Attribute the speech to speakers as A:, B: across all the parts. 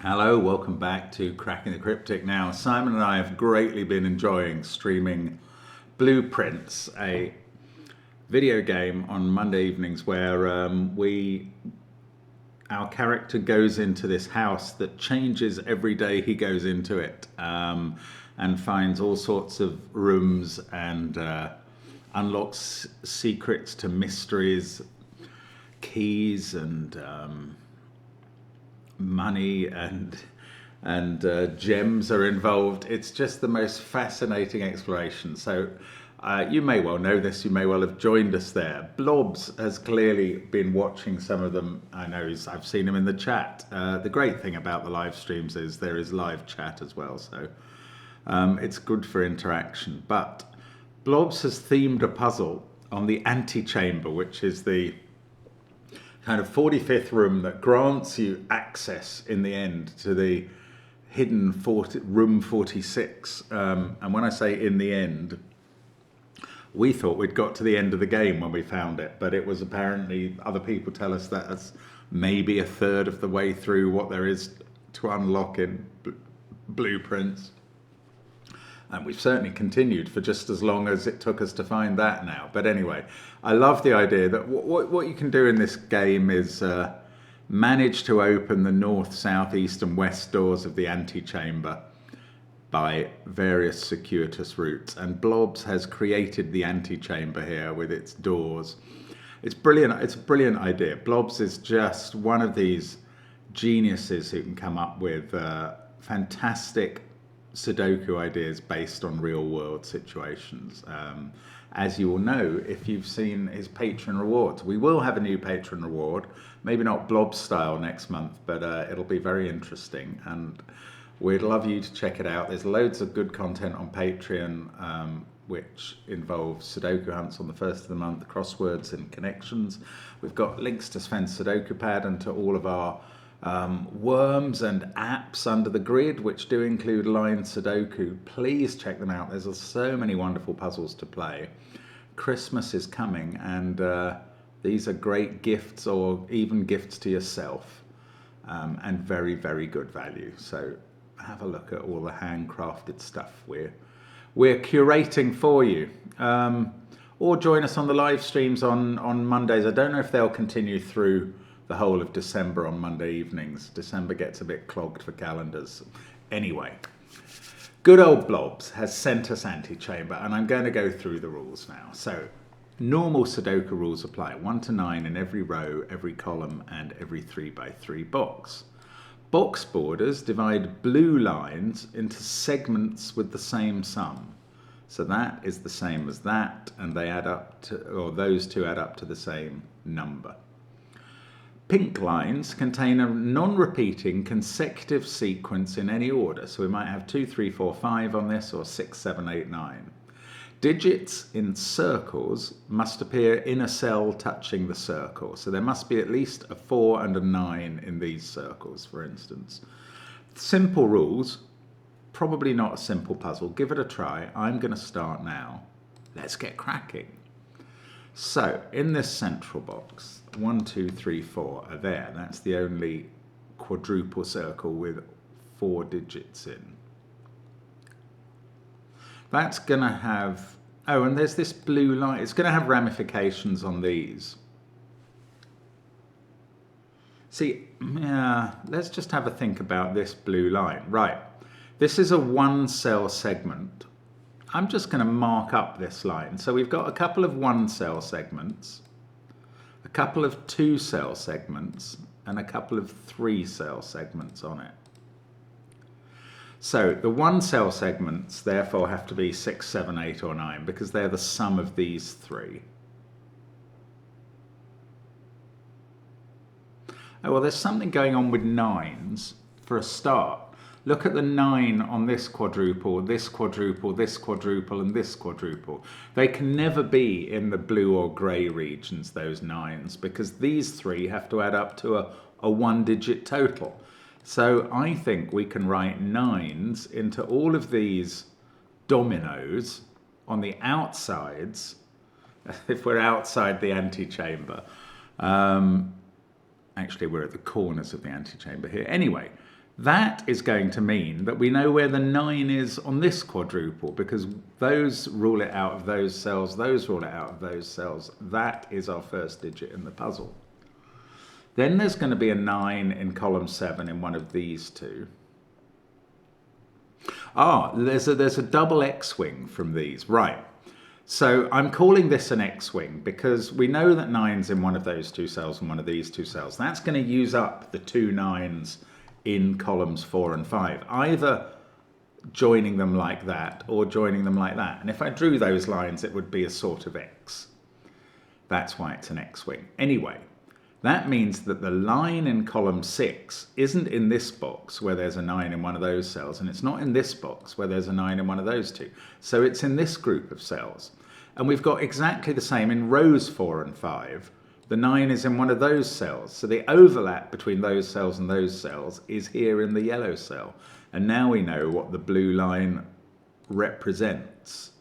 A: Hello, welcome back to Cracking the Cryptic. Now, Simon and I have greatly been enjoying streaming Blueprints, a video game on Monday evenings where our character goes into this house that changes every day he goes into it, and finds all sorts of rooms and unlocks secrets to mysteries, keys and money and gems are involved. It's just the most fascinating exploration. So you may well know this, you may well have joined us there. Blobs has clearly been watching some of them. I know I've seen him in the chat. The great thing about the live streams is there is live chat as well, so it's good for interaction. But Blobs has themed a puzzle on the antechamber, which is the kind of 45th room that grants you access in the end to the hidden room 46. And when I say in the end, we thought we'd got to the end of the game when we found it, but it was apparently, other people tell us that that's maybe a third of the way through what there is to unlock in Blueprints. And we've certainly continued for just as long as it took us to find that now. But anyway, I love the idea that what you can do in this game is manage to open the north, south, east and west doors of the antechamber by various circuitous routes. And Blobs has created the antechamber here with its doors. It's brilliant. It's a brilliant idea. Blobs is just one of these geniuses who can come up with fantastic Sudoku ideas based on real world situations. As you will know if you've seen his patron rewards. We will have a new patron reward, maybe not Blob style next month, but it'll be very interesting and we'd love you to check it out. There's loads of good content on Patreon, which involves Sudoku hunts on the first of the month, crosswords and connections. We've got links to SVEN'S SUDOKU PAD and to all of our worms and apps under the grid, which do include line Sudoku. Please check them out. There's so many wonderful puzzles to play. Christmas is coming and these are great gifts or even gifts to yourself, and very, very good value. So have a look at all the handcrafted stuff we're curating for you. Or join us on the live streams on Mondays. I don't know if they'll continue through the whole of December on Monday evenings. December gets a bit clogged for calendars. Anyway, good old Blobs has sent us antechamber, and I'm going to go through the rules now. So, normal Sudoku rules apply. 1 to 9 in every row, every column, and every 3x3 box. Box borders divide blue lines into segments with the same sum. So that is the same as that, and they add up to, or those two add up to the same number. Pink lines contain a non-repeating consecutive sequence in any order. So we might have 2, 3, 4, 5 on this, or 6, 7, 8, 9. Digits in circles must appear in a cell touching the circle. So there must be at least a 4 and a 9 in these circles, for instance. Simple rules, probably not a simple puzzle. Give it a try. I'm going to start now. Let's get cracking. So, in this central box, 1, 2, 3, 4 are there. That's the only quadruple circle with 4 digits in. That's going to have, oh, and there's this blue line. It's going to have ramifications on these. See, let's just have a think about this blue line. Right, this is a 1-cell segment. I'm just going to mark up this line. So we've got a couple of 1-cell segments, a couple of 2-cell segments, and a couple of 3-cell segments on it. So the 1-cell segments therefore have to be 6, 7, 8, or 9 because they're the sum of these 3. Oh, well, there's something going on with 9s for a start. Look at the 9 on this quadruple, this quadruple, this quadruple, and this quadruple. They can never be in the blue or grey regions, those 9s, because these 3 have to add up to a 1-digit total. So I think we can write 9s into all of these dominoes on the outsides, if we're outside the antechamber. Actually, we're at the corners of the antechamber here. Anyway, That is going to mean that we know where the 9 is on this quadruple, because those rule it out of those cells, those rule it out of those cells. That is our first digit in the puzzle. Then there's going to be a 9 in column 7 in one of these two. There's a double X-wing from these, right. So I'm calling this an X-wing because we know that 9's in one of those two cells and one of these two cells. That's going to use up the two 9's in columns 4 and 5, either joining them like that or joining them like that. And if I drew those lines, it would be a sort of X. That's why it's an X-wing. Anyway, that means that the line in column 6 isn't in this box where there's a 9 in one of those cells, and it's not in this box where there's a 9 in one of those two. So it's in this group of cells. And we've got exactly the same in rows 4 and 5. The 9 is in one of those cells. So the overlap between those cells and those cells is here in the yellow cell. And now we know what the blue line represents.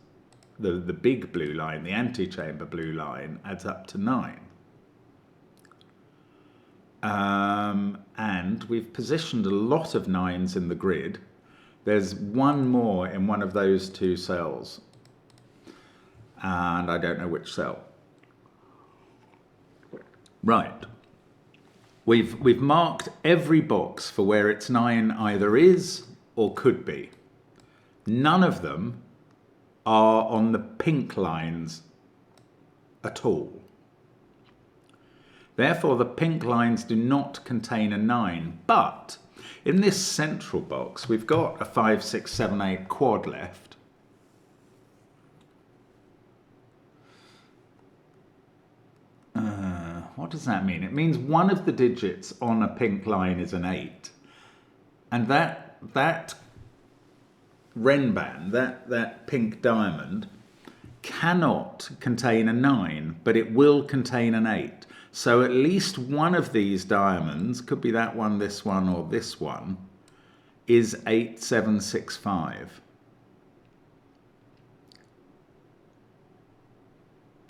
A: The big blue line, the antechamber blue line, adds up to 9. And we've positioned a lot of 9's in the grid. There's one more in one of those two cells. And I don't know which cell. Right. We've marked every box for where its 9 either is or could be. None of them are on the pink lines at all. Therefore, the pink lines do not contain a 9. But in this central box, we've got a 5, 6, 7, 8 quad left. What does that mean? It means one of the digits on a pink line is an 8. And that Renband, that pink diamond, cannot contain a 9, but it will contain an 8. So at least one of these diamonds, could be that one, this one, or this one, is 8765.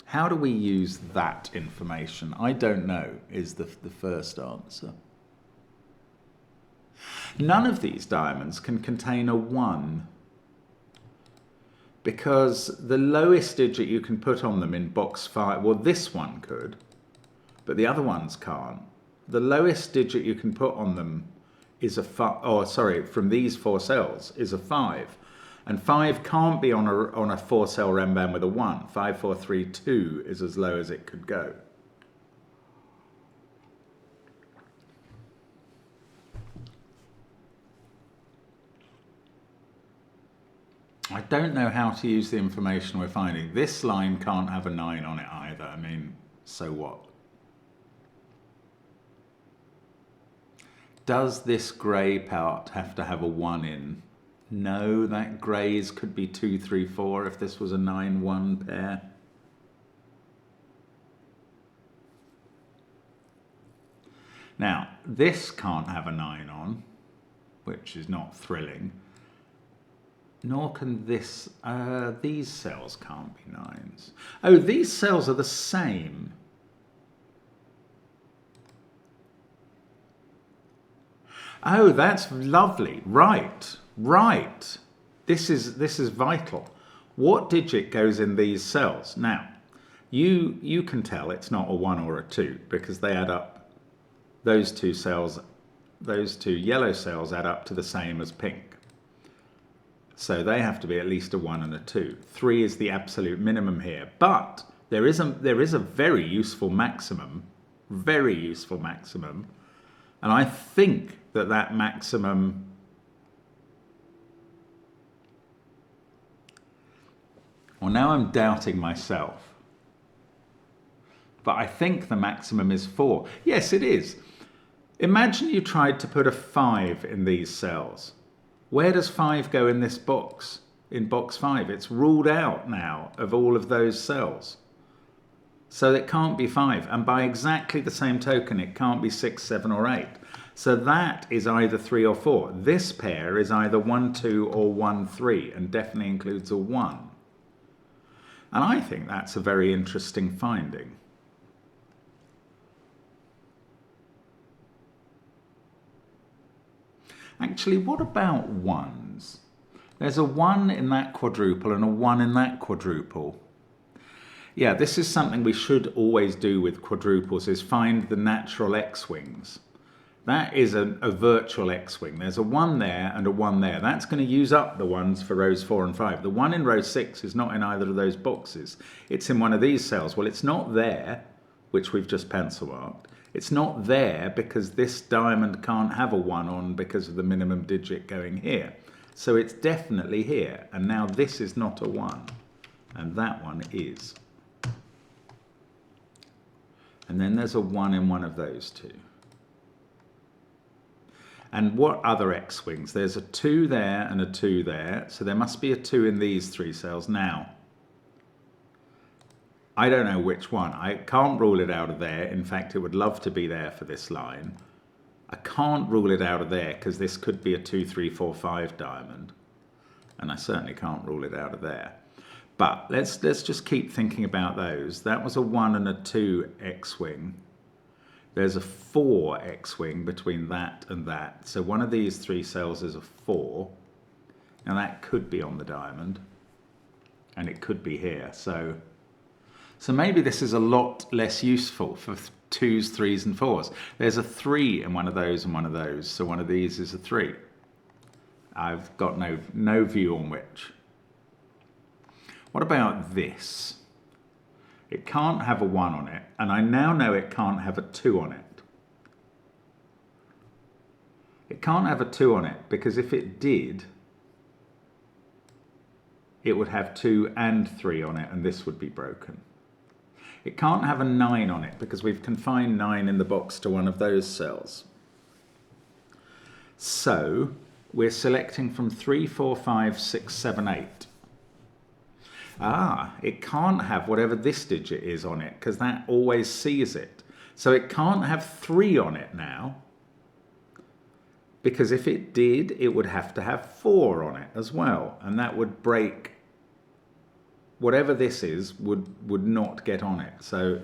A: How do we use that information? I don't know, is the first answer. None of these diamonds can contain a 1 because the lowest digit you can put on them in box 5, well, this one could, but the other ones can't. The lowest digit you can put on them is a 5, from these 4 cells, is a 5. And 5 can't be on a 4-cell Renband with a 1. 5, 4, 3, 2 is as low as it could go. I don't know how to use the information we're finding. This line can't have a 9 on it either. I mean, so what? Does this grey part have to have a 1 in? No, that greys could be 2, 3, 4 if this was a 9, 1 pair. Now, this can't have a 9 on, which is not thrilling. Nor can this, these cells can't be 9's. Oh, these cells are the same. Oh, that's lovely. Right. Right. This is vital. What digit goes in these cells? Now, you can tell it's not a 1 or a 2 because they add up. Those two cells, those two yellow cells add up to the same as pink. So they have to be at least a 1 and a 2. 3 is the absolute minimum here, but there is a very useful maximum, and I think that maximum. Well, now I'm doubting myself. But I think the maximum is 4. Yes, it is. Imagine you tried to put a 5 in these cells. Where does 5 go in this box? In box 5. It's ruled out now of all of those cells. So it can't be 5. And by exactly the same token, it can't be 6, 7, or 8. So that is either 3 or 4. This pair is either 1, 2, or 1, 3, and definitely includes a 1. And I think that's a very interesting finding. Actually, what about ones? There's a 1 in that quadruple and a 1 in that quadruple. Yeah, this is something we should always do with quadruples, is find the natural x-wings. That is a virtual x-wing. There's a 1 there and a 1 there. That's going to use up the ones for rows 4 and 5. The 1 in row 6 is not in either of those boxes. It's in one of these cells. Well, it's not there, which we've just pencil marked. It's not there because this diamond can't have a 1 on because of the minimum digit going here. So it's definitely here. And now this is not a 1. And that one is. And then there's a 1 in one of those two. And what other x-wings? There's a 2 there and a 2 there. So there must be a 2 in these 3 cells. Now, I don't know which one. I can't rule it out of there. In fact, it would love to be there for this line. I can't rule it out of there because this could be a 2, 3, 4, 5 diamond. And I certainly can't rule it out of there. But let's just keep thinking about those. That was a 1 and a 2 x-wing. There's a 4 x-wing between that and that. So one of these 3 cells is a 4. Now that could be on the diamond. And it could be here. So maybe this is a lot less useful for 2s, 3s and 4s. There's a 3 in one of those and one of those. So one of these is a 3. I've got no view on which. What about this? It can't have a 1 on it, and I now know it can't have a 2 on it. It can't have a 2 on it because if it did, it would have 2 and 3 on it, and this would be broken. It can't have a 9 on it because we've confined 9 in the box to one of those cells. So we're selecting from 3, 4, 5, 6, 7, 8. It can't have whatever this digit is on it because that always sees it. So it can't have 3 on it now because if it did, it would have to have 4 on it as well. And that would break whatever this is would not get on it. So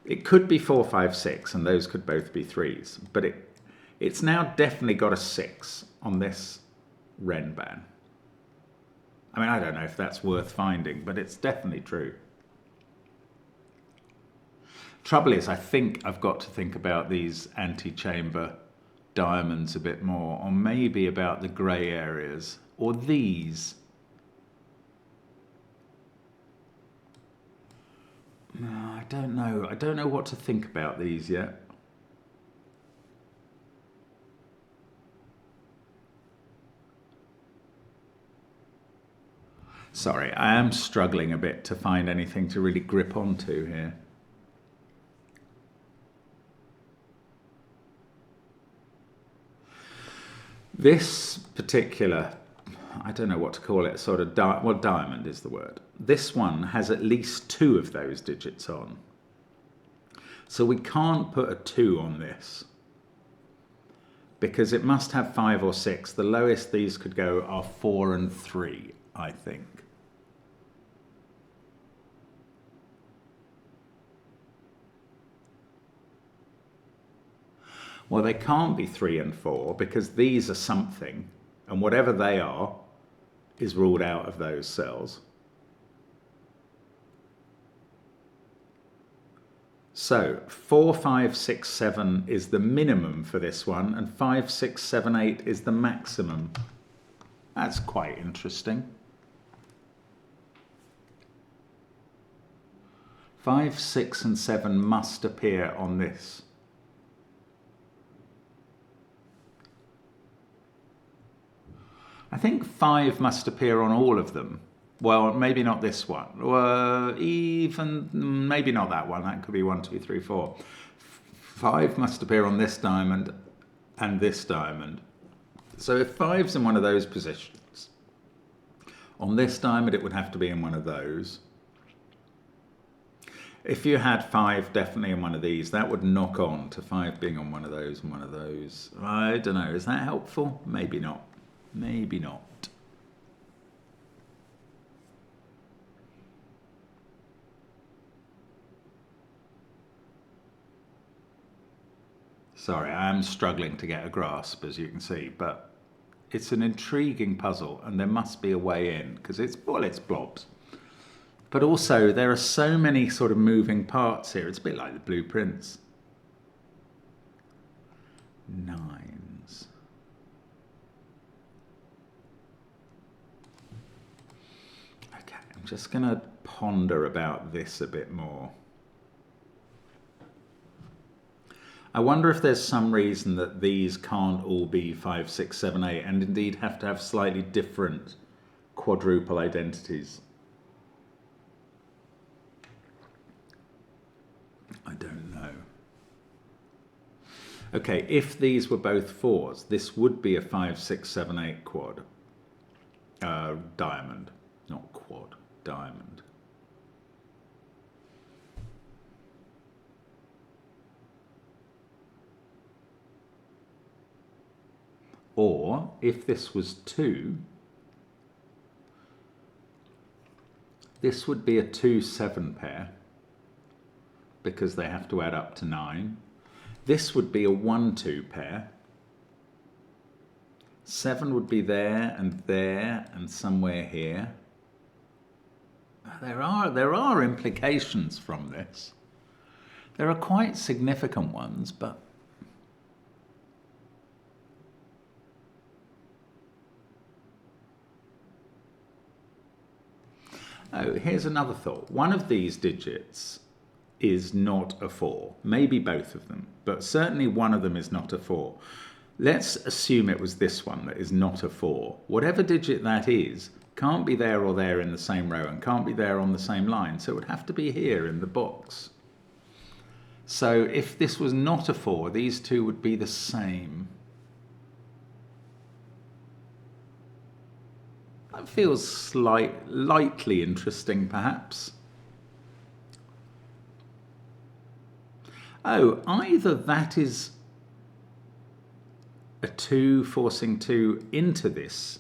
A: it could be 4, 5, 6 and those could both be 3s. But it's now definitely got a 6 on this Renban. I mean, I don't know if that's worth finding, but it's definitely true. Trouble is, I think I've got to think about these anti-chamber diamonds a bit more, or maybe about the grey areas, or these. No, I don't know. I don't know what to think about these yet. Sorry, I am struggling a bit to find anything to really grip onto here. This particular, I don't know what to call it, sort of, diamond is the word. This one has at least 2 of those digits on. So we can't put a 2 on this because it must have 5 or 6. The lowest these could go are 4 and 3, I think. Well, they can't be 3 and 4 because these are something, and whatever they are is ruled out of those cells. So 4, 5, 6, 7 is the minimum for this one, and 5, 6, 7, 8 is the maximum. That's quite interesting. 5, 6 and 7 must appear on this. I think 5 must appear on all of them. Well, maybe not this one. Even maybe not that one. That could be 1, 2, 3, 4. 5 must appear on this diamond and this diamond. So if 5's in one of those positions, on this diamond it would have to be in one of those. If you had 5 definitely in one of these, that would knock on to 5 being on one of those and one of those. I don't know. Is that helpful? Maybe not. Maybe not. Sorry, I am struggling to get a grasp, as you can see, but it's an intriguing puzzle, and there must be a way in, because it's blobs. But also, there are so many sort of moving parts here. It's a bit like the blueprints. Nines. Okay, I'm just going to ponder about this a bit more. I wonder if there's some reason that these can't all be 5, 6, 7, 8, and indeed have to have slightly different quadruple identities. I don't know. Okay, if these were both 4s, this would be a 5, 6, 7, 8 quad. Diamond, not quad, diamond. Or, if this was 2, this would be a 2-7 pair, because they have to add up to 9. This would be a 1-2 pair. 7 would be there and somewhere here. There are implications from this. There are quite significant ones, but oh, here's another thought. One of these digits is not a 4. Maybe both of them, but certainly one of them is not a 4. Let's assume it was this one that is not a 4. Whatever digit that is can't be there or there in the same row and can't be there on the same line, so it would have to be here in the box. So if this was not a 4, these two would be the same. That feels slightly interesting, perhaps. Oh, either that is a 2 forcing 2 into this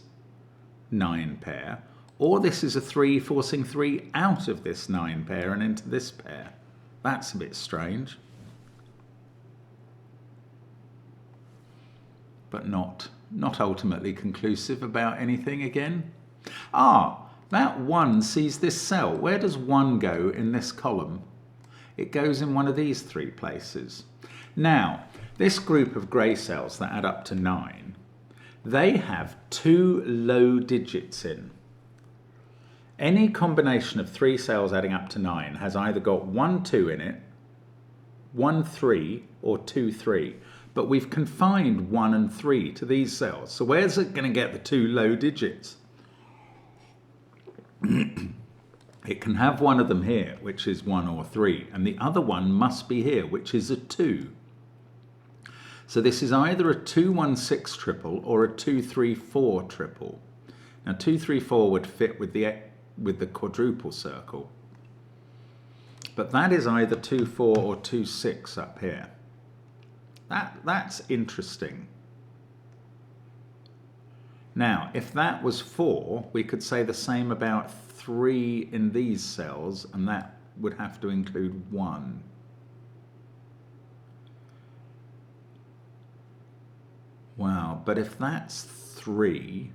A: 9 pair, or this is a 3 forcing 3 out of this 9 pair and into this pair. That's a bit strange. But not ultimately conclusive about anything again. Ah, that 1 sees this cell. Where does 1 go in this column? It goes in one of these 3 places. Now, this group of grey cells that add up to 9, they have 2 low digits in. Any combination of 3 cells adding up to 9 has either got 1 2 in it, 1 3, or 2 3. But we've confined 1 and 3 to these cells. So where's it going to get the 2 low digits? It can have one of them here, which is 1 or 3, and the other one must be here, which is a 2. So this is either a 2-1-6 triple or a 2-3-4 triple. Now 2-3-4 would fit with the quadruple circle, but that is either 2-4 or 2-6 up here. That's interesting. Now, if that was 4, we could say the same about 3 in these cells, and that would have to include 1. Wow, but if that's 3,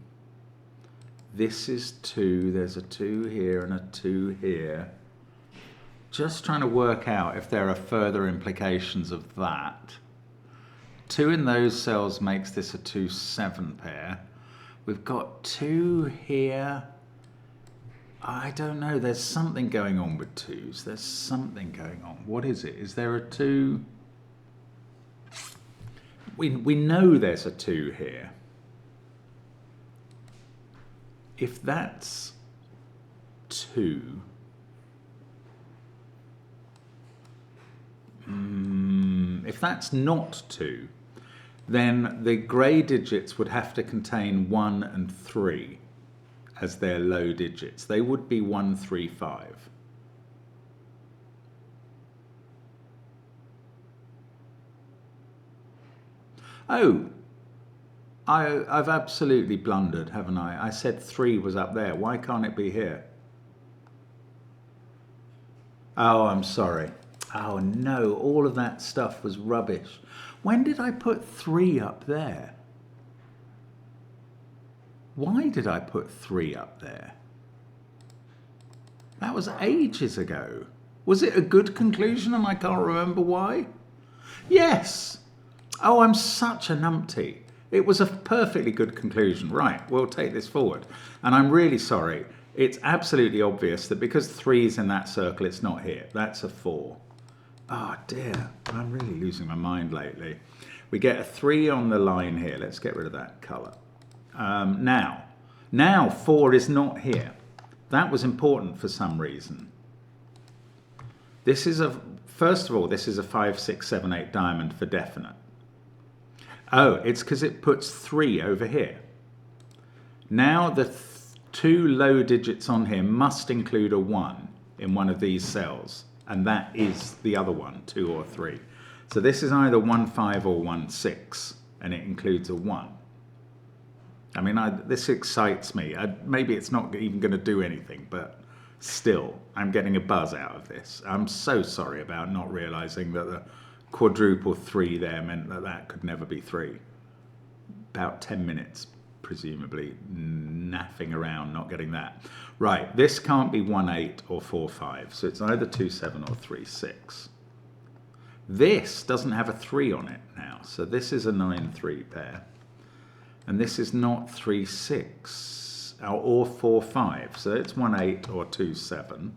A: this is 2, there's a 2 here and a 2 here. Just trying to work out if there are further implications of that. 2 in those cells makes this a 2-7 pair. We've got 2 here. I don't know, there's something going on with 2s. There's something going on. What is it? Is there a 2? We know there's a 2 here. If that's 2, if that's not 2, then the grey digits would have to contain 1 and 3 as their low digits. They would be 1, 3, 5. Oh, I've absolutely blundered, haven't I? I said 3 was up there. Why can't it be here? Oh, I'm sorry. Oh no, all of that stuff was rubbish. When did I put 3 up there? Why did I put 3 up there? That was ages ago. Was it a good conclusion and I can't remember why? Yes. Oh, I'm such a numpty. It was a perfectly good conclusion. Right, we'll take this forward. And I'm really sorry. It's absolutely obvious that because 3's in that circle, it's not here. That's a 4. Oh dear, I'm really losing my mind lately. We get a 3 on the line here. Let's get rid of that colour. Now 4 is not here. That was important for some reason. This is first of all, this is a 5, 6, 7, 8 diamond for definite. Oh, it's because it puts 3 over here. Now the 2 low digits on here must include a 1 in one of these cells. And that is the other one, 2 or 3. So this is either 1, 5 or 1, 6. And it includes a 1. I mean, this excites me. Maybe it's not even going to do anything, but still, I'm getting a buzz out of this. I'm so sorry about not realizing that the quadruple 3 there meant that that could never be 3. About 10 minutes, presumably, naffing around, not getting that. Right, this can't be 1, 8 or 4, 5, so it's either 2, 7 or 3, 6. This doesn't have a 3 on it now, so this is a 9, 3 pair. And this is not 3, 6 or 4, 5. So it's 1, 8 or 2, 7.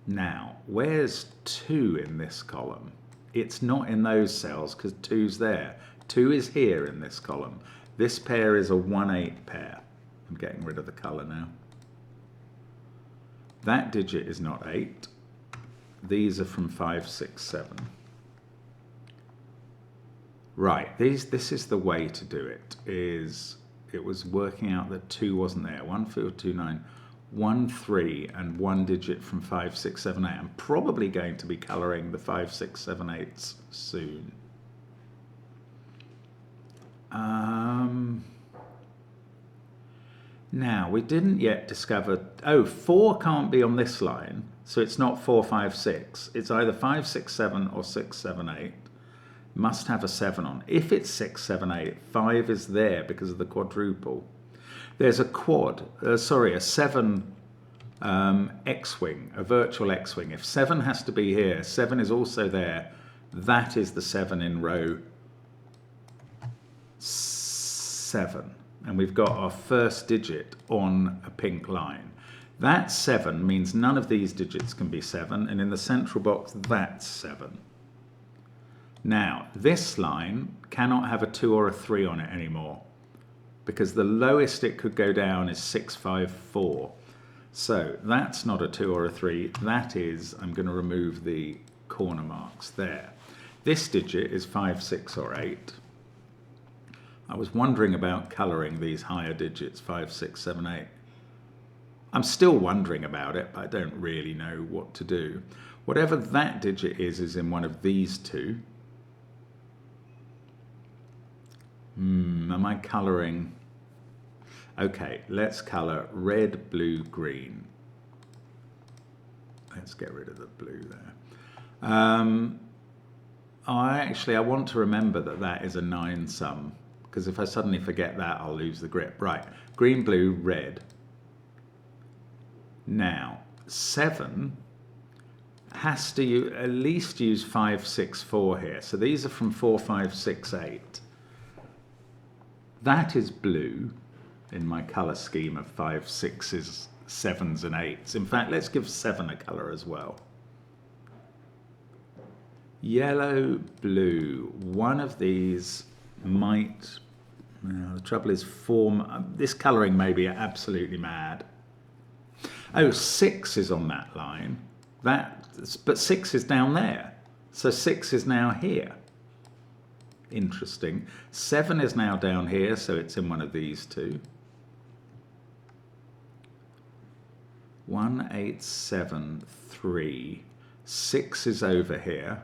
A: Now, where's 2 in this column? It's not in those cells because 2's there. 2 is here in this column. This pair is a 1, 8 pair. I'm getting rid of the colour now. That digit is not 8. These are from 5, 6, 7. Right, this is the way to do it. It was working out that 2 wasn't there. 1, 4, 2, 9, 1, 3, and 1 digit from 5, 6, 7, 8. I'm probably going to be colouring the 5, 6, 7, 8s soon. Now, we didn't yet discover... Oh, 4 can't be on this line, so it's not 4, 5, 6. It's either 5, 6, 7 or 6, 7, 8. Must have a 7 on. If it's 6, 7, 8, 5 is there because of the quadruple. There's a a 7 X-wing, a virtual X-wing. If 7 has to be here, 7 is also there. That is the 7 in row 7. And we've got our first digit on a pink line. That 7 means none of these digits can be 7, and in the central box, that's 7. Now, this line cannot have a 2 or a 3 on it anymore, because the lowest it could go down is 6, 5, 4. So that's not a 2 or a 3. That is, I'm going to remove the corner marks there. This digit is 5, 6, or 8. I was wondering about colouring these higher digits, 5, 6, 7, 8. I'm still wondering about it, but I don't really know what to do. Whatever that digit is in one of these two. Am I colouring? Okay, let's colour red, blue, green. Let's get rid of the blue there. I want to remember that that is a 9 sum, because if I suddenly forget that, I'll lose the grip. Right, green, blue, red. Now, 7 has to at least use 5, 6, 4 here. So these are from 4, 5, 6, 8. That is blue in my colour scheme of 5, 6s, 7s and 8s. In fact, let's give 7 a colour as well. Yellow, blue. One of these might... the trouble is this colouring may be absolutely mad. Oh, 6 is on that line. But 6 is down there. So 6 is now here. Interesting. 7 is now down here, so it's in one of these two. 1, 8, 7, 3. 6 is over here.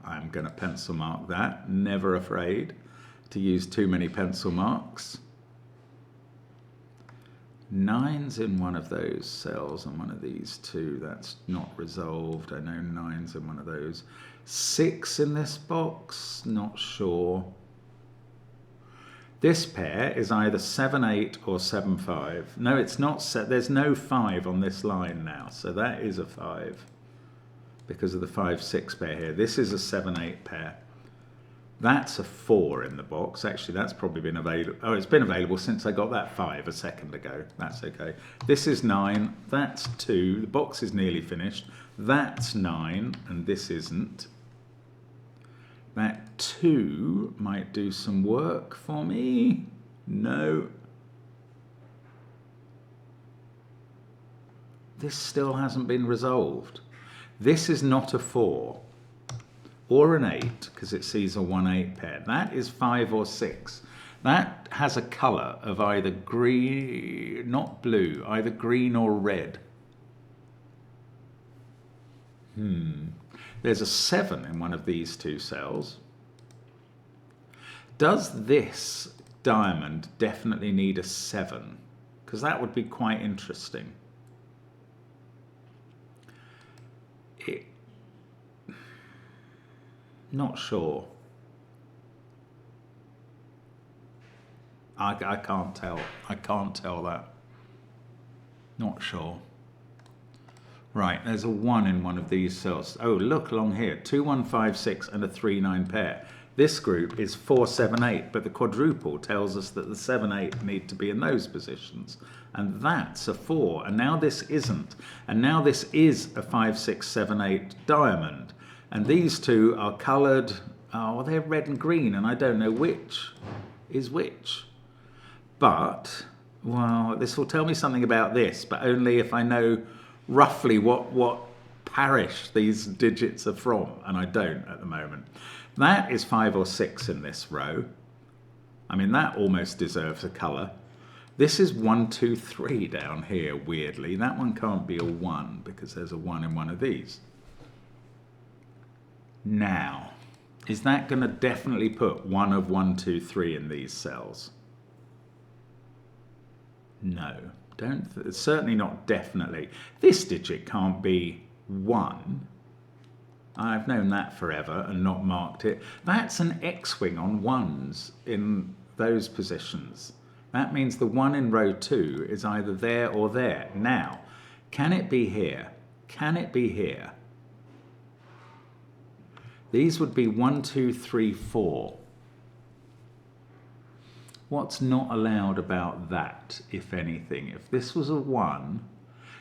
A: I'm going to pencil mark that. Never afraid to use too many pencil marks. 9's in one of those cells and one of these two. That's not resolved. I know 9's in one of those. 6 in this box, not sure. This pair is either 7-8 or 7-5. No, it's not set. There's no 5 on this line now, so that is a 5 because of the 5-6 pair here. This is a 7-8 pair. That's a 4 in the box. Actually, that's probably been available. Oh, it's been available since I got that 5 a second ago. That's okay. This is 9. That's 2. The box is nearly finished. That's 9, and this isn't. That 2 might do some work for me. No. This still hasn't been resolved. This is not a 4 or an 8 because it sees a 1-8 pair. That is 5 or 6. That has a colour of either green, not blue, either green or red. There's a 7 in one of these two cells. Does this diamond definitely need a 7? Because that would be quite interesting. Not sure. I can't tell. I can't tell that. Not sure. Right, there's a 1 in one of these cells. Oh, look along here. 2, 1, 5, 6 and a 3, 9 pair. This group is 4, 7, 8, but the quadruple tells us that the 7, 8 need to be in those positions. And that's a 4. And now this isn't. And now this is a 5, 6, 7, 8 diamond. And these two are coloured, oh, they're red and green, and I don't know which is which. But, well, this will tell me something about this, but only if I know roughly what parish these digits are from, and I don't at the moment. That is 5 or 6 in this row. I mean, that almost deserves a colour. This is 1, 2, 3 down here, weirdly. That one can't be a 1 because there's a 1 in one of these. Now, is that going to definitely put 1 of 1, 2, 3 in these cells? No, certainly not definitely. This digit can't be 1. I've known that forever and not marked it. That's an X-wing on 1s in those positions. That means the 1 in row 2 is either there or there. Now, can it be here? Can it be here? These would be 1, 2, 3, 4. What's not allowed about that, if anything? If this was a 1,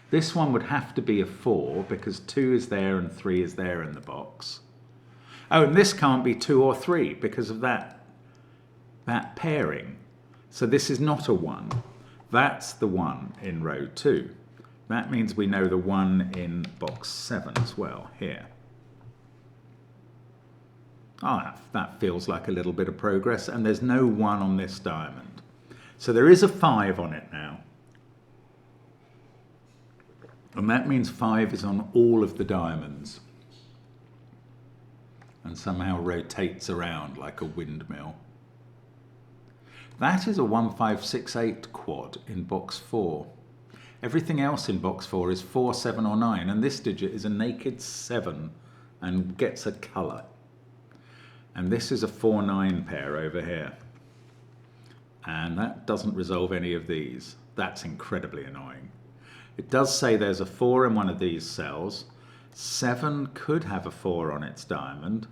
A: this one would have to be a 4 because 2 is there and 3 is there in the box. Oh, and this can't be 2 or 3 because of that pairing. So this is not a 1. That's the 1 in row 2. That means we know the 1 in box 7 as well, here. Ah, that feels like a little bit of progress, and there's no 1 on this diamond. So there is a 5 on it now. And that means 5 is on all of the diamonds. And somehow rotates around like a windmill. That is a 1, 5, 6, 8 quad in box 4. Everything else in box 4 is 4, 7 or 9, and this digit is a naked 7 and gets a colour. And this is a 4, 9 pair over here. And that doesn't resolve any of these. That's incredibly annoying. It does say there's a 4 in one of these cells. 7 could have a 4 on its diamond.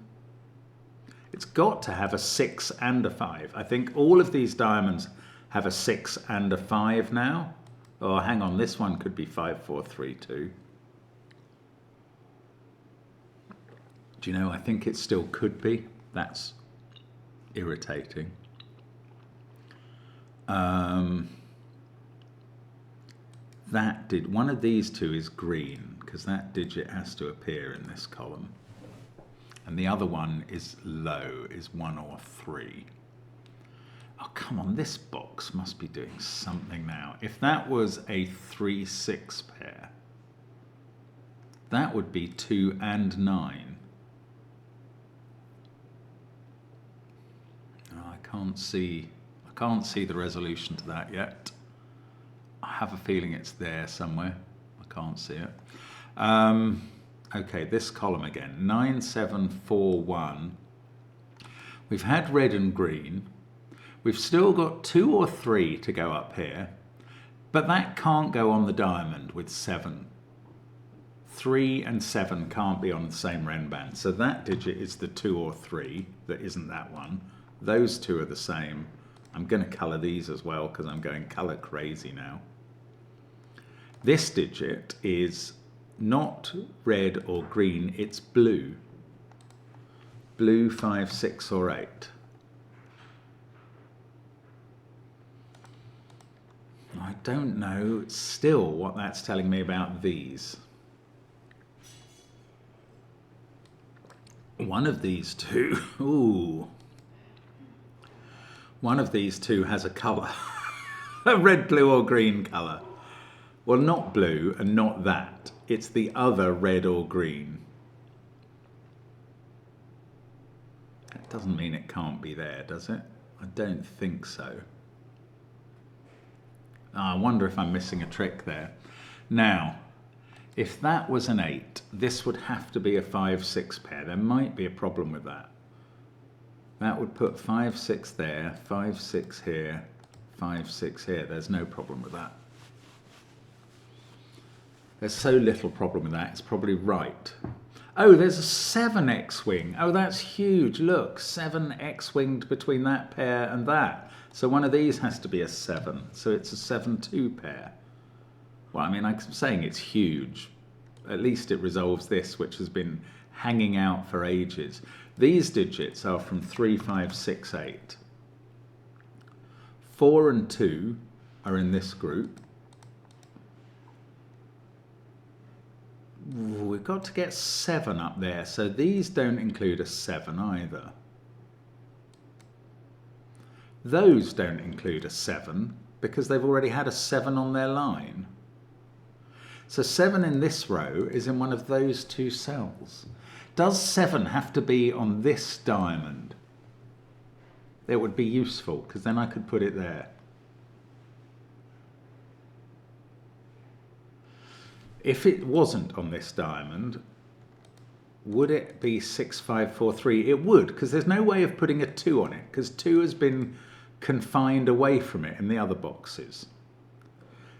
A: It's got to have a 6 and a 5. I think all of these diamonds have a 6 and a 5 now. Oh, hang on, this one could be 5, 4, 3, 2. Do you know, I think it still could be. That's irritating. One of these two is green because that digit has to appear in this column. And the other one is low, is 1 or 3. Oh, come on, this box must be doing something now. If that was a 3, 6 pair, that would be 2 and 9. I can't see the resolution to that yet. have a feeling it's there somewhere. I can't see it. Okay, this column again, 9741. We've had red and green. We've still got 2 or 3 to go up here, but that can't go on the diamond with 7. 3 and 7 can't be on the same Ren band. So that digit is the 2 or 3 that isn't that one. Those two are the same. I'm going to colour these as well because I'm going colour crazy now. This digit is not red or green, it's blue. Blue 5, 6 or 8. I don't know still what that's telling me about these. One of these two, ooh. One of these two has a colour. A red, blue or green colour. Well, not blue and not that. It's the other red or green. That doesn't mean it can't be there, does it? I don't think so. I wonder if I'm missing a trick there. Now, if that was an 8, this would have to be a 5, 6 pair. There might be a problem with that. That would put 5, 6 there, 5, 6 here, 5, 6 here. There's no problem with that. There's so little problem with that, it's probably right. Oh, there's a 7 X-wing. Oh, that's huge. Look, 7 X-winged between that pair and that. So one of these has to be a 7. So it's a 7-2 pair. Well, I mean, I'm saying it's huge. At least it resolves this, which has been hanging out for ages. These digits are from 3, 5, 6, 8. 4 and 2 are in this group. We've got to get 7 up there, so these don't include a 7 either. Those don't include a 7 because they've already had a 7 on their line. So 7 in this row is in one of those 2 cells. Does 7 have to be on this diamond? It would be useful because then I could put it there. If it wasn't on this diamond, would it be 6, 5, 4, 3? It would, because there's no way of putting a 2 on it, because 2 has been confined away from it in the other boxes.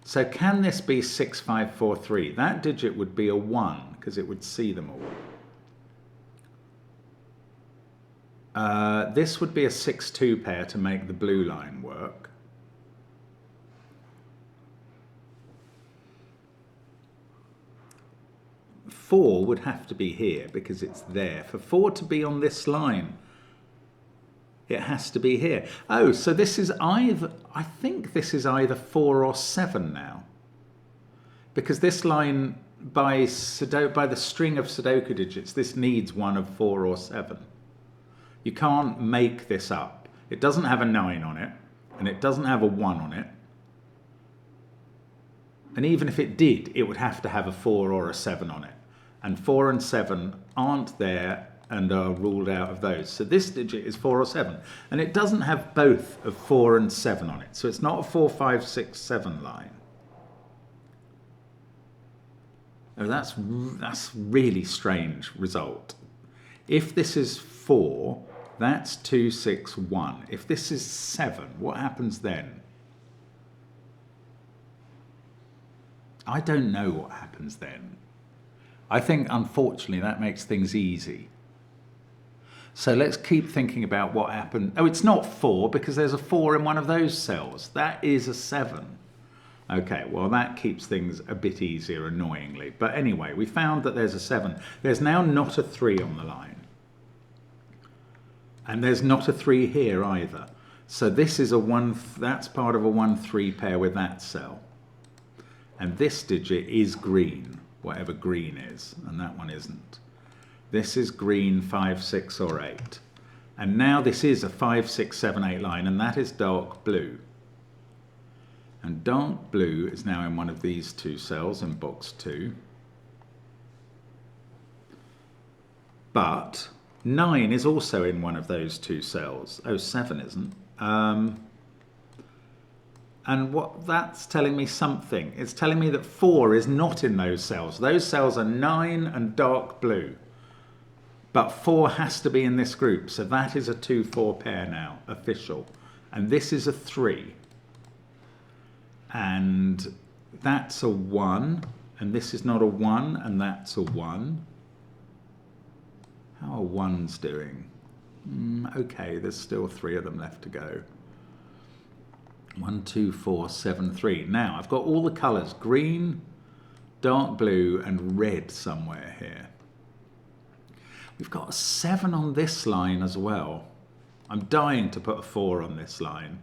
A: So can this be 6, 5, 4, 3? That digit would be a 1, because it would see them all. This would be a 6-2 pair to make the blue line work. Four would have to be here because it's there. For 4 to be on this line, it has to be here. Oh, so this is either, I think this is either 4 or 7 now. Because this line, by the string of Sudoku digits, this needs one of 4 or 7. You can't make this up. It doesn't have a 9 on it, and it doesn't have a 1 on it. And even if it did, it would have to have a 4 or a 7 on it. And 4 and 7 aren't there and are ruled out of those. So this digit is 4 or 7. And it doesn't have both of 4 and 7 on it. So it's not a 4, 5, 6, 7 line. Oh, that's really strange result. If this is 4, that's 2, 6, 1. If this is 7, what happens then? I don't know what happens then. I think, unfortunately, that makes things easy. So let's keep thinking about what happened. Oh, it's not 4 because there's a 4 in one of those cells. That is a 7. Okay, well, that keeps things a bit easier, annoyingly. But anyway, we found that there's a 7. There's now not a 3 on the line. And there's not a 3 here either. So this is a 1, that's part of a 1-3 pair with that cell. And this digit is green. Whatever green is, and that one isn't. This is green 5, 6 or 8. And now this is a 5, 6, 7, 8 line, and that is dark blue. And dark blue is now in one of these 2 cells in box 2. But 9 is also in one of those 2 cells. Oh, 7 isn't. And what that's telling me something. It's telling me that 4 is not in those cells. Those cells are 9 and dark blue. But 4 has to be in this group. So that is a 2-4 pair now, official. And this is a 3. And that's a 1. And this is not a 1. And that's a 1. How are 1s doing? Okay, there's still 3 of them left to go. 1, 2, 4, 7, 3. Now, I've got all the colours. Green, dark blue, and red somewhere here. We've got a 7 on this line as well. I'm dying to put a 4 on this line.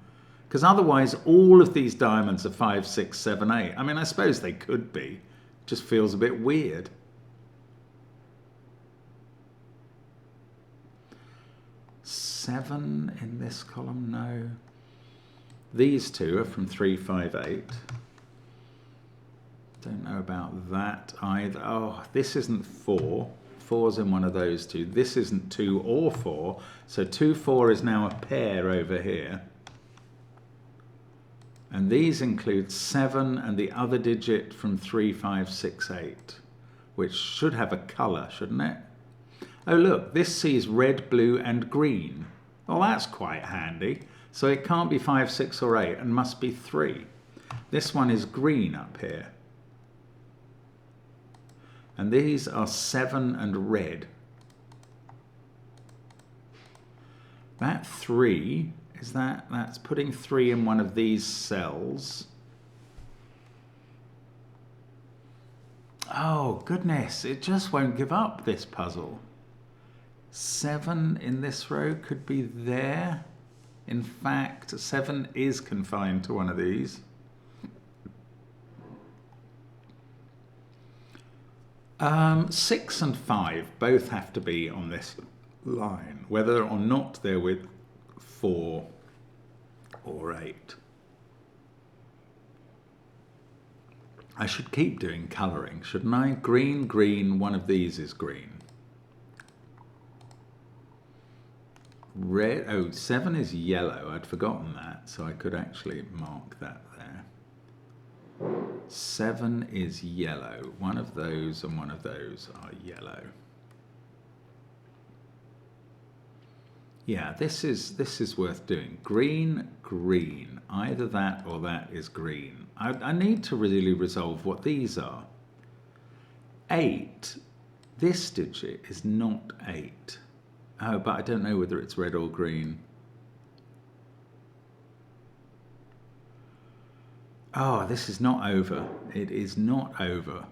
A: Because otherwise, all of these diamonds are 5, 6, 7, 8. I mean, I suppose they could be. Just feels a bit weird. Seven in this column, no. These two are from 3, 5, 8. Don't know about that either. Oh, this isn't 4. 4's in one of those two. This isn't 2 or 4. So 2, 4 is now a pair over here. And these include 7 and the other digit from 3, 5, 6, 8, which should have a colour, shouldn't it? Oh, look, this sees red, blue, and green. Well, that's quite handy. So it can't be 5, 6, or 8, and must be 3. This one is green up here. And these are 7 and red. That 3, is that's putting 3 in one of these cells. Oh, goodness, it just won't give up, this puzzle. 7 in this row could be there. In fact, 7 is confined to one of these. Six and 5 both have to be on this line, whether or not they're with 4 or 8. I should keep doing colouring, shouldn't I? Green, green, one of these is green. Red, oh, 7 is yellow. I'd forgotten that, so I could actually mark that there. 7 is yellow. One of those and one of those are yellow. Yeah, this is worth doing. Green, green. Either that or that is green. I need to really resolve what these are. 8. This digit is not 8. Oh, but I don't know whether it's red or green. Oh, this is not over. It is not over.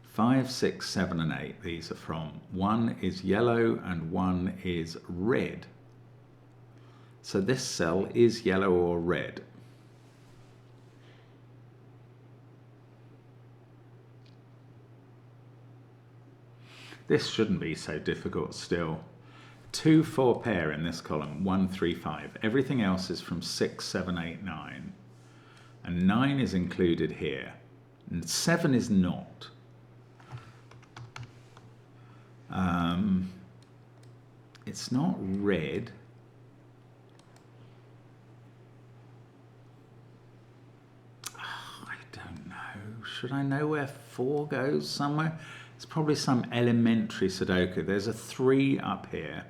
A: 5, 6, 7, and 8, these are from. 1 is yellow and 1 is red. So this cell is yellow or red. This shouldn't be so difficult still. 2, 4 pair in this column, 1, 3, 5. Everything else is from 6, 7, 8, 9. And 9 is included here. And 7 is not. It's not red. Oh, I don't know. Should I know where 4 goes somewhere? It's probably some elementary Sudoku. There's a 3 up here.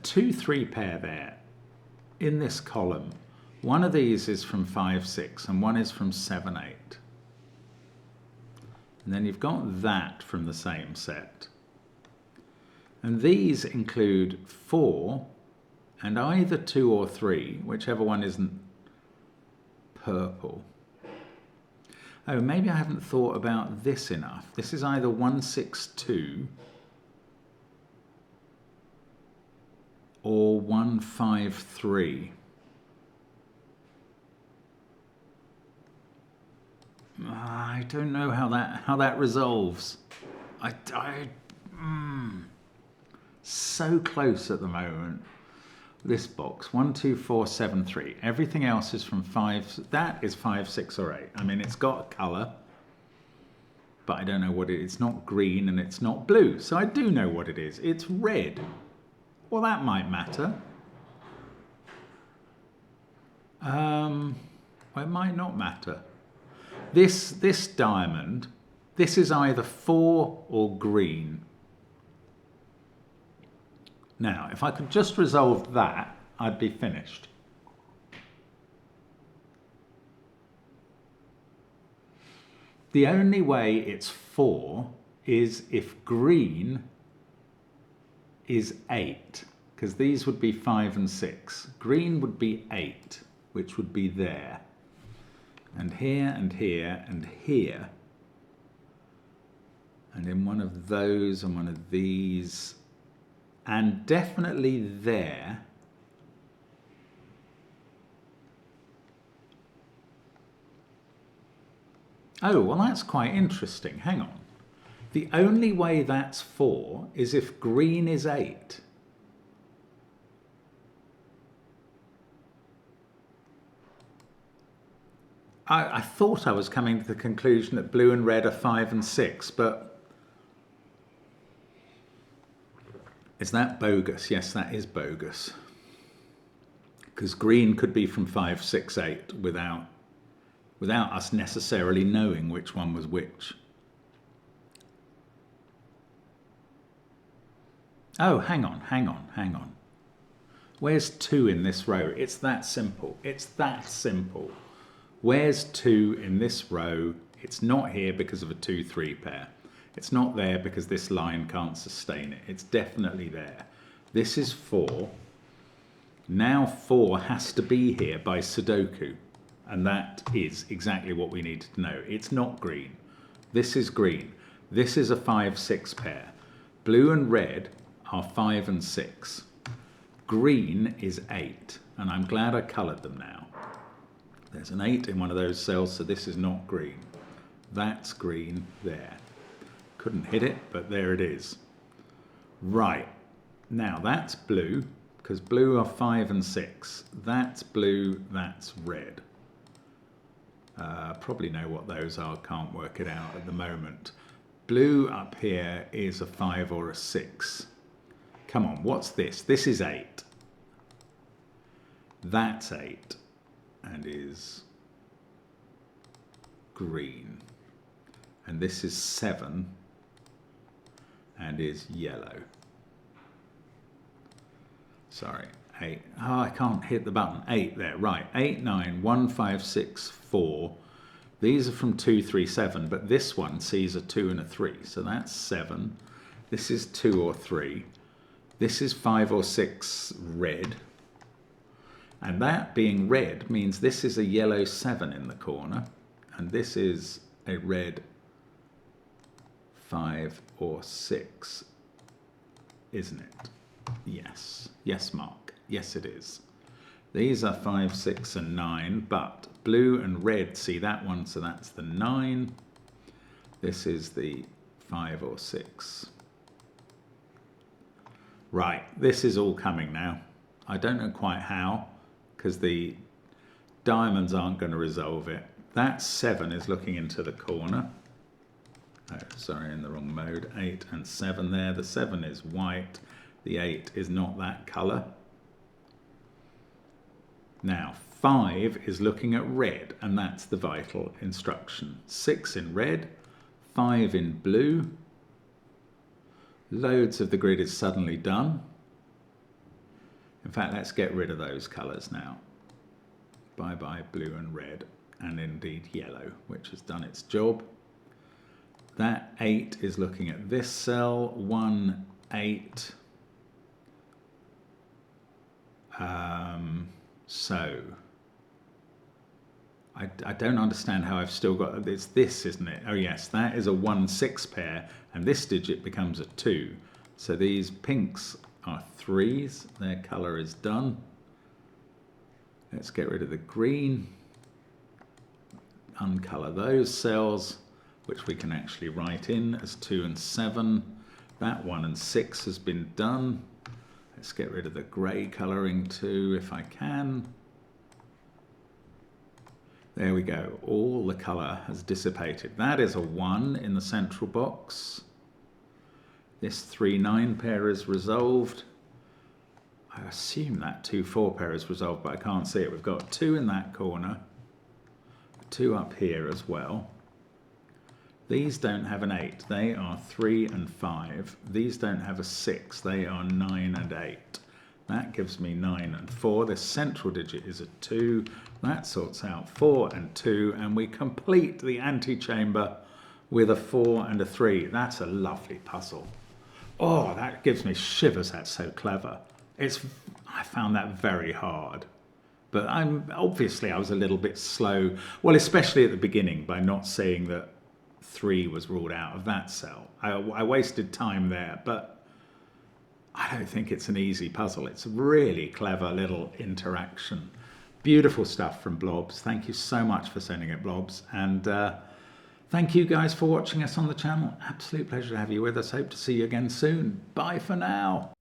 A: 2, 3 pair there in this column. One of these is from 5, 6 and one is from 7, 8. And then you've got that from the same set. And these include 4 and either 2 or 3, whichever one isn't purple. Oh, maybe I haven't thought about this enough. This is either 1, 6, 2 or 1, 5, 3. I don't know how that resolves. So close at the moment. This box, 1, 2, 4, 7, 3. Everything else is from 5. That is 5, 6, or 8. I mean, it's got a colour, but I don't know what it is. It's not green and it's not blue. So I do know what it is. It's red. Well, that might matter. Well, it might not matter. This diamond, this is either 4 or green. Now, if I could just resolve that, I'd be finished. The only way it's 4 is if green is 8, because these would be 5 and 6. Green would be 8, which would be there. And here, and here, and here. And in one of those, and one of these, and definitely there. Oh, well, that's quite interesting. Hang on. The only way that's 4 is if green is 8. I thought I was coming to the conclusion that blue and red are 5 and 6, but is that bogus? Yes, that is bogus. Because green could be from 5, 6, 8 without us necessarily knowing which one was which. Oh, hang on. Where's 2 in this row? It's that simple. It's that simple. Where's 2 in this row? It's not here because of a 2-3 pair. It's not there because this line can't sustain it. It's definitely there. This is 4. Now 4 has to be here by Sudoku. And that is exactly what we needed to know. It's not green. This is green. This is a 5-6 pair. Blue and red are 5 and 6. Green is 8. And I'm glad I coloured them now. There's an 8 in one of those cells, so this is not green. That's green there. Couldn't hit it, but there it is. Right. Now that's blue, because blue are 5 and 6. That's blue, that's red. Probably know what those are, can't work it out at the moment. Blue up here is a 5 or a 6. Come on, what's this? This is 8. That's 8 and is green. And this is 7 and is yellow. Sorry, 8. Oh, I can't hit the button. 8 there, right. 8, 9, 1, 5, 6, 4. These are from 2, 3, 7, but this one sees a 2 and a 3. So that's 7. This is 2 or 3. This is 5 or 6 red. And that being red means this is a yellow 7 in the corner. And this is a red 5 or 6, isn't it? Yes. Yes, Mark. Yes, it is. These are 5, 6, and 9, but blue and red see that one, so that's the 9. This is the 5 or 6. Right, this is all coming now. I don't know quite how, because the diamonds aren't going to resolve it. That 7 is looking into the corner. Oh, sorry, in the wrong mode. 8 and 7 there. The 7 is white. The 8 is not that colour. Now, 5 is looking at red, and that's the vital instruction. 6 in red, 5 in blue. Loads of the grid is suddenly done. In fact, let's get rid of those colours now. Bye-bye blue and red, and indeed yellow, which has done its job. That 8 is looking at this cell, 1, 8. So, I don't understand how I've still got, it's this, isn't it? Oh yes, that is a 1, 6 pair, and this digit becomes a 2. So these pinks are 3s, their colour is done. Let's get rid of the green. Uncolour those cells, which we can actually write in as 2 and 7. That 1 and 6 has been done. Let's get rid of the grey colouring too, if I can. There we go, all the colour has dissipated. That is a 1 in the central box. This 3, 9 pair is resolved. I assume that 2-4 pair is resolved, but I can't see it. We've got 2 in that corner, 2 up here as well. These don't have an 8, they are 3 and 5. These don't have a 6, they are 9 and 8. That gives me 9 and 4. The central digit is a 2. That sorts out 4 and 2, and we complete the antechamber with a 4 and a 3. That's a lovely puzzle. Oh, that gives me shivers. That's so clever. I found that very hard. But obviously I was a little bit slow, well, especially at the beginning, by not seeing that 3 was ruled out of that cell. I wasted time there, but I don't think it's an easy puzzle. It's a really clever little interaction. Beautiful stuff from Blobs. Thank you so much for sending it, Blobs. And thank you guys for watching us on the channel. Absolute pleasure to have you with us. Hope to see you again soon. Bye for now.